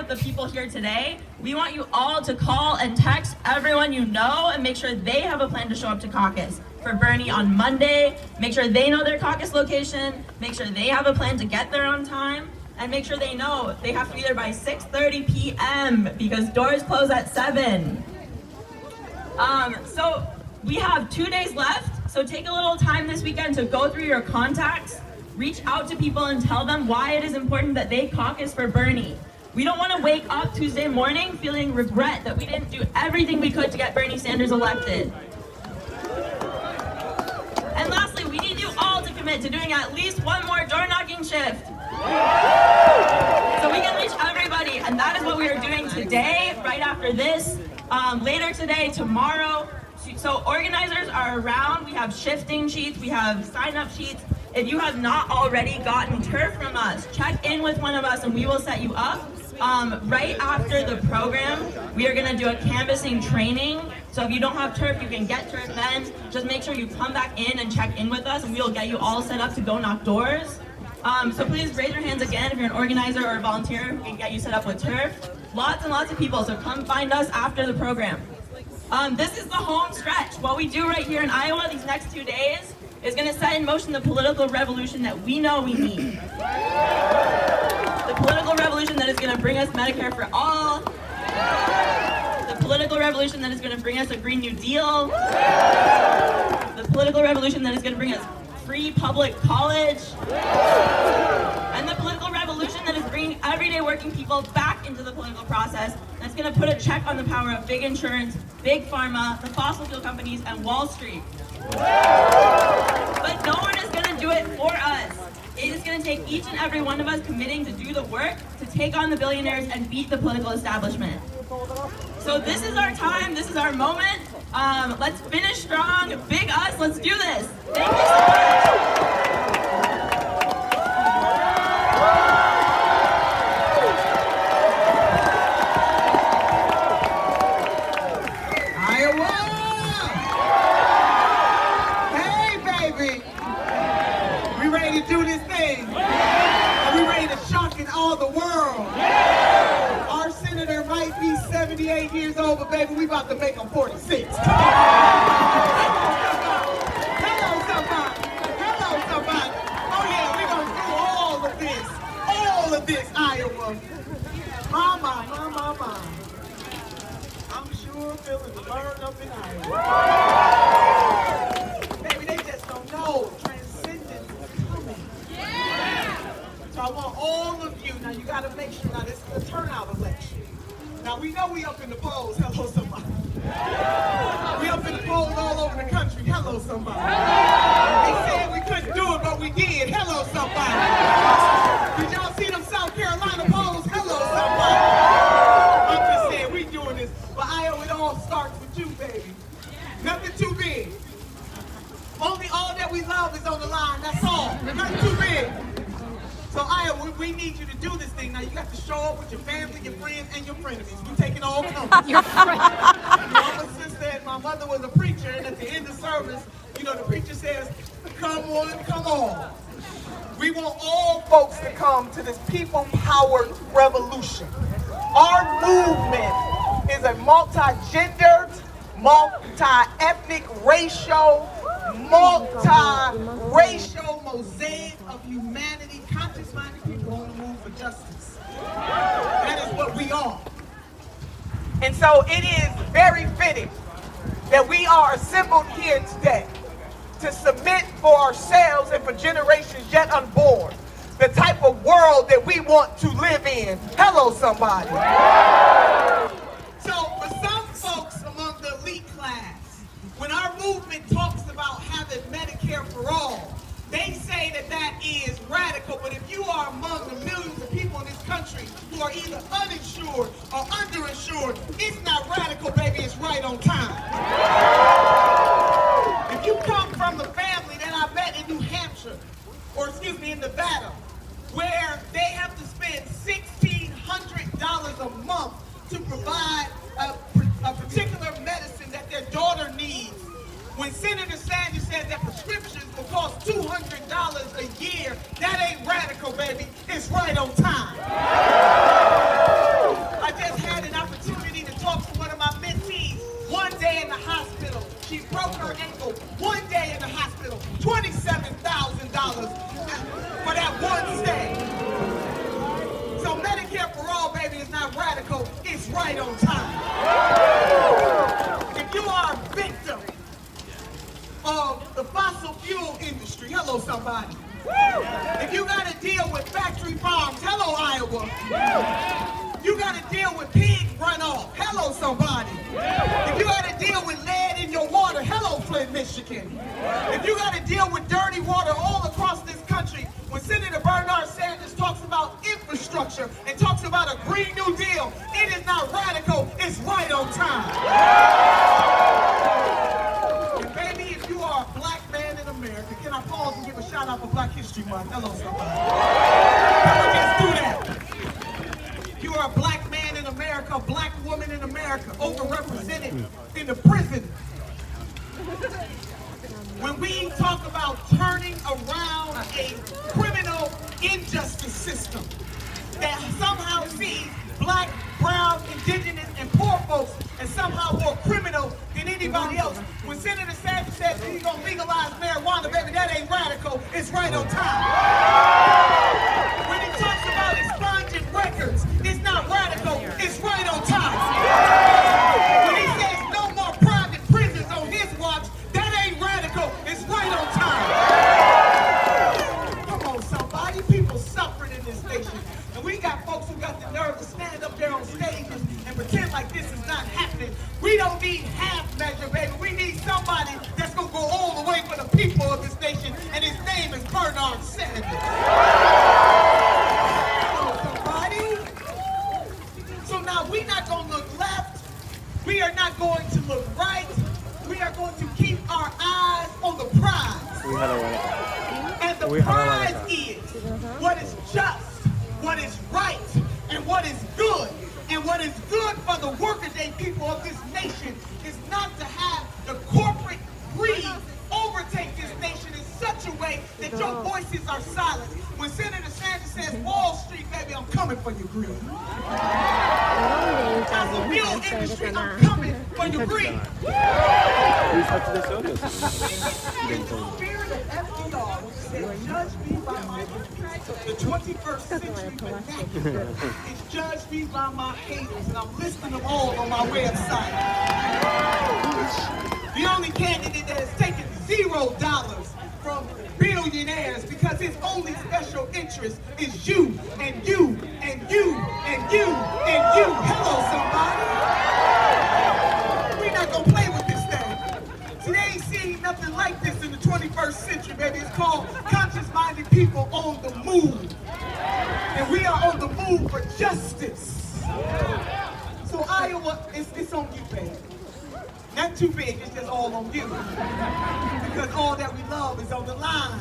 with the people here today, we want you all to call and text everyone you know and make sure they have a plan to show up to caucus for Bernie on Monday. Make sure they know their caucus location, make sure they have a plan to get there on time, and make sure they know they have to be there by 6:30 p.m. because doors close at 7. So we have 2 days left, so take a little time this weekend to go through your contacts, reach out to people and tell them why it is important that they caucus for Bernie. We don't want to wake up Tuesday morning feeling regret that we didn't do everything we could to get Bernie Sanders elected. And lastly, we need you all to commit to doing at least one more door knocking shift, so we can reach everybody. And that is what we are doing today, right after this, later today, tomorrow. So organizers are around. We have shifting sheets, we have sign-up sheets. If you have not already gotten turf from us, check in with one of us and we will set you up. Right after the program, we are gonna do a canvassing training. So if you don't have turf, you can get turf then. Just make sure you come back in and check in with us and we will get you all set up to go knock doors. So please raise your hands again if you're an organizer or a volunteer who can get you set up with turf. Lots and lots of people, so come find us after the program. This is the home stretch. What we do right here in Iowa these next 2 days is going to set in motion the political revolution that we know we need. The political revolution that is going to bring us Medicare for all. The political revolution that is going to bring us a Green New Deal. The political revolution that is going to bring us free public college. And the political revolution that is bringing everyday working people back into the political process. That's going to put a check on the power of big insurance, big pharma, the fossil fuel companies, and Wall Street. But no one is going to do it for us. It is going to take each and every one of us committing to do the work to take on the billionaires and beat the political establishment. So this is our time, this is our moment. Let's finish strong, big us, let's do this. Thank you so much. Do this thing. Are we ready to shock in all the world? Our senator might be 78 years old, but baby, we about to make him 46. Hello, somebody. Hello, somebody. Oh yeah, we're gonna do all of this, Iowa. My. I'm sure feeling the burn up in Iowa. Baby, they just don't know. So I want all of you, now you got to make sure, now this is a turnout election. Now we know we up in the polls, hello somebody. We up in the polls all over the country, hello somebody. They said we couldn't do it, but we did, hello somebody. Did y'all see them South Carolina polls, hello somebody. I'm just saying, we doing this, but Iowa, it all starts with you, baby. Nothing too big. Only all that we love is on the line, that's all. Nothing too big. So Iowa, we need you to do this thing. Now you got to show up with your family, your friends, and your frenemies. We taking all comers. Your mama, sister, and my mother was a preacher, and at the end of service, you know, the preacher says, come on, come on. We want all folks to come to this people-powered revolution. Our movement is a multi-gendered, multi-ethnic, racial, multi-racial mosaic of humanity, conscious-minded people on the move for justice. That is what we are. And so it is very fitting that we are assembled here today to submit for ourselves and for generations yet unborn the type of world that we want to live in. Hello, somebody. So for some folks among the elite class, when our movement talks about having Medicare for all, they say that that is radical, but if you are among the millions of people in this country who are either uninsured or underinsured, it's not radical, baby, it's right on time. If you come from the family that I met in New Hampshire, or excuse me, in Nevada, where they have to spend $1,600 a month to provide a particular medicine that their daughter needs, when Senator Sanders says that prescriptions will cost $200 a year, that ain't radical, baby. It's right on time. for all, baby, is not radical, it's right on time. If you are a victim of the fossil fuel industry, hello somebody. If you got to deal with factory farms, hello Iowa. You got to deal with pig runoff, hello somebody. If you got to deal with lead in your water, hello Flint, Michigan. If you got to deal with dirty water all across this country, when Senator Bernard Sanders talks about infrastructure and talks about a Green New Deal, it is not radical, it's right on time. And baby, if you are a black man in America, can I pause and give a shout out for Black History Month? Hello somebody. Can we just do that? You are a black man in America, a black woman in America, overrepresented in the prison. When we talk about turning around a criminal injustice system that somehow sees black, brown, indigenous, and poor folks as somehow more criminal than anybody else. When Senator Sanders says he's going to legalize marijuana, baby, that ain't radical, it's right on time. When he talks about expunging records, it's not radical, it's right on time. When he says no more private prisons on his watch, that ain't radical, it's right on time. Come on, somebody, people suffering in this nation. And we got folks who got the nerve to stand up there on stages and pretend like this is not happening. We don't need half measure, baby. We need somebody that's going to go all the way for the people of this nation, and his name is Bernard Sanders. So now we're not going to look left. We are not going to look right. We are going to keep our eyes on the prize. And the prize is what is just, what is right, and what is good. And what is good for the workaday people of this nation is not to have the corporate greed overtake this nation in such a way that your voices are silent. When Senator Sanders says, Wall Street, baby, I'm coming for your greed. As a mule industry, I'm coming for your greed. It's the spirit of FDR said, judge me by my haters. The 21st century vernacular is judge me by my haters, and I'm listing them all on my website. The only candidate that has taken $0 from billionaires because his only special interest is you and you and you and you and you. Hello, somebody. We're not gonna play with this thing. Today ain't seen nothing like this in the 21st century, baby. It's called conscious-minded people on the move. And we are on the move for justice. So Iowa, it's on you, baby. Not too big, it's just all on you. Because all that we love is on the line.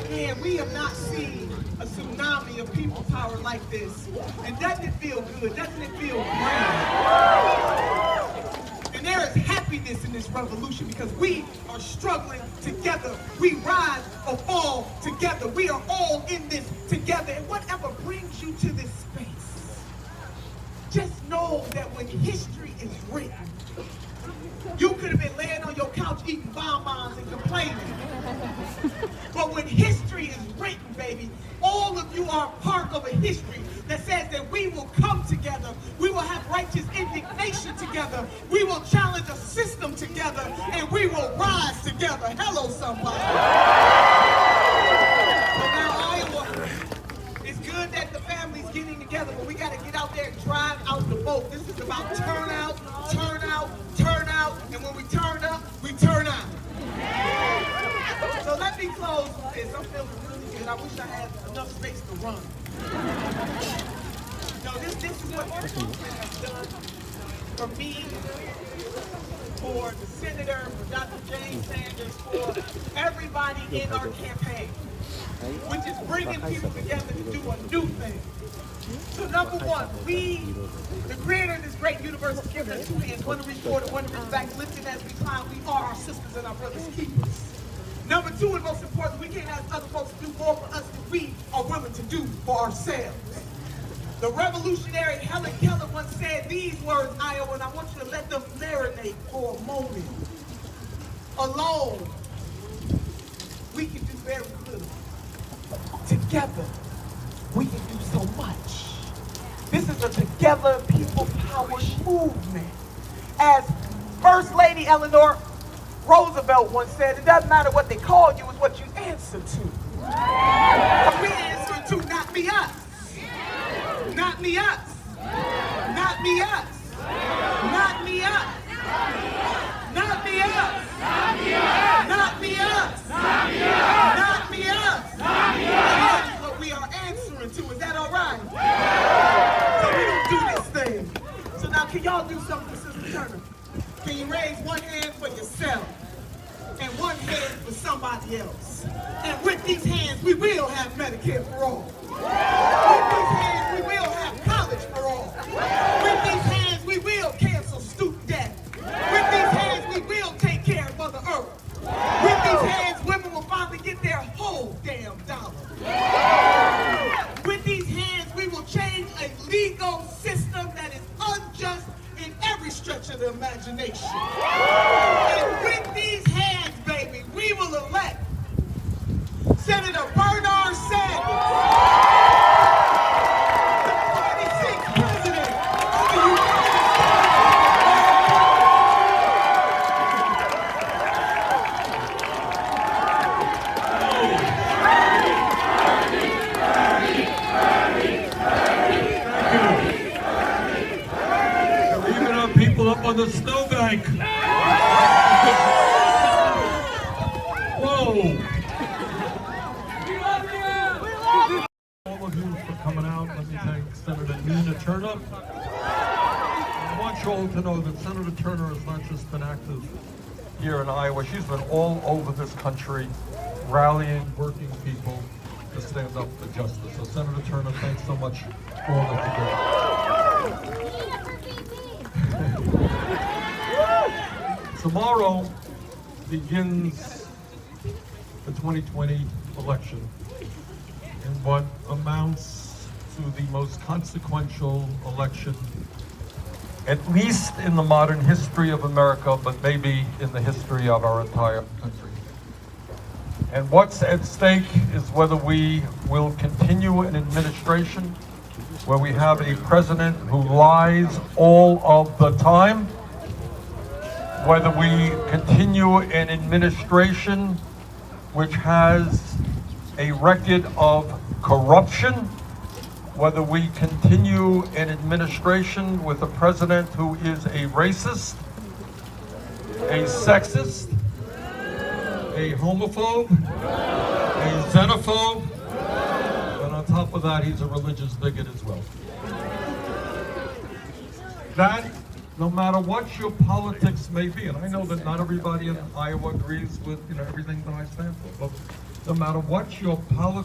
And we have not seen a tsunami of people power like this. And doesn't it feel good? Doesn't it feel great? And there is happiness in this revolution because we are struggling together. We rise or fall together. We are all in this together. And whatever brings you to this space, just know that when history is written, you could have been laying on your couch eating bonbons and complaining. But when history is written, baby, all of you are part of a history that says that we will come together. We will have righteous indignation together. We will challenge a system together. And we will rise together. Hello, somebody. But now, Iowa, it's good that the family's getting together, but we got to get out there and drive out the vote. This is about turnout, turnout, turnout, and when we turn up, we turn out. So let me close with this. I'm feeling really good. I wish I had enough space to run. No, this is what this movement has done for me, for the senator, for Dr. James Sanders, for everybody in our campaign, which is bringing people together to do a new thing. So number one, we, the creator of this great universe, has given us two hands, one to reach forward and one to reach back, lifting as we climb. We are our sisters and our brothers' keepers. Number two, and most important, we can't ask other folks to do more for us than we are willing to do for ourselves. The revolutionary Helen Keller once said these words, Iowa, and I want you to let them marinate for a moment. Alone, we can do very little. Together, we can do so much. This is a together people power movement. As First Lady Eleanor Roosevelt once said, it doesn't matter what they call you, it's what you answer to. We answer to not me us. Not me us. Not me us. Not me us. Not me us. Not me us. Not me us. Not me us. Not me us. Not me us. That's what we are answering to. Is that all right? So we don't do this thing. So now can y'all do something for Sister Turner? Can you raise one hand for yourself and one hand for somebody else? And with these hands, we will have Medicare for all. With these hands, we will have college for all. With these hands, we will cancel student debt. With these hands, we will take care of Mother Earth. With these hands, women will finally get their whole damn dollar. With these hands, we will change a legal system that is unjust in every stretch of the imagination. And with these hands, baby, we will elect Senator Bernard Sanders, the 46th president of the United people up on the snowbank. Whoa! All of you for coming out. Let me thank Senator Nina Turner. I want you all to know that Senator Turner has not just been active here in Iowa. She's been all over this country, rallying working people to stand up for justice. So Senator Turner, thanks so much for all that you do. Tomorrow begins the 2020 election in what amounts to the most consequential election, at least in the modern history of America, but maybe in the history of our entire country. And what's at stake is whether we will continue an administration where we have a president who lies all of the time, whether we continue an administration which has a record of corruption, whether we continue an administration with a president who is a racist, a sexist, a homophobe, a xenophobe, and on top of that, he's a religious bigot as well. That, no matter what your politics may be, and I know that not everybody in Iowa agrees with everything that I stand for, but no matter what your politics